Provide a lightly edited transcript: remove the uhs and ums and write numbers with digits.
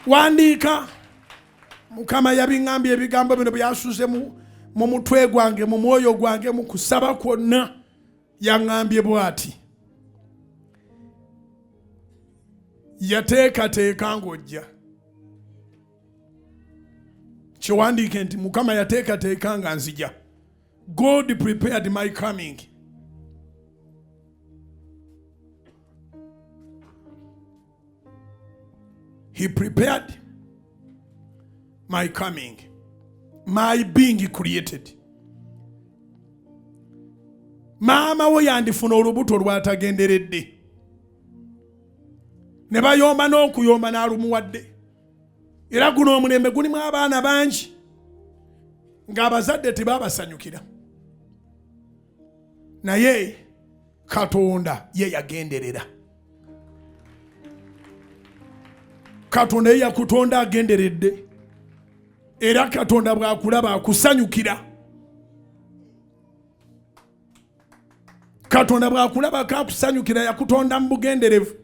Wandika Mukama yabiŋŋambye ebigambo bino byasuze mu mutwe gwange mu mwoyo gwange mu kusaba kwonna yaŋŋambye bw'ati. Yateekateeka ng'ojja. Kiwandiike nti Mukama yateekateeka nga nzija. God prepared my coming. He prepared my coming. My being created. Maama we yandifuna olubuto lwatagenderedde. Ne bayomba n'okuyomba n'alumuwadde. Era guno omulembe gulimu abaana bangi ng'abazadde tebaabasanyukira. Naye Katonda ye yagenderera. Katonda ye yakutonda agenderedde. Era Katonda bwakulaba akusanyukira. Katonda bwakulaba akusanyukira yakutonda mu bugenderevu.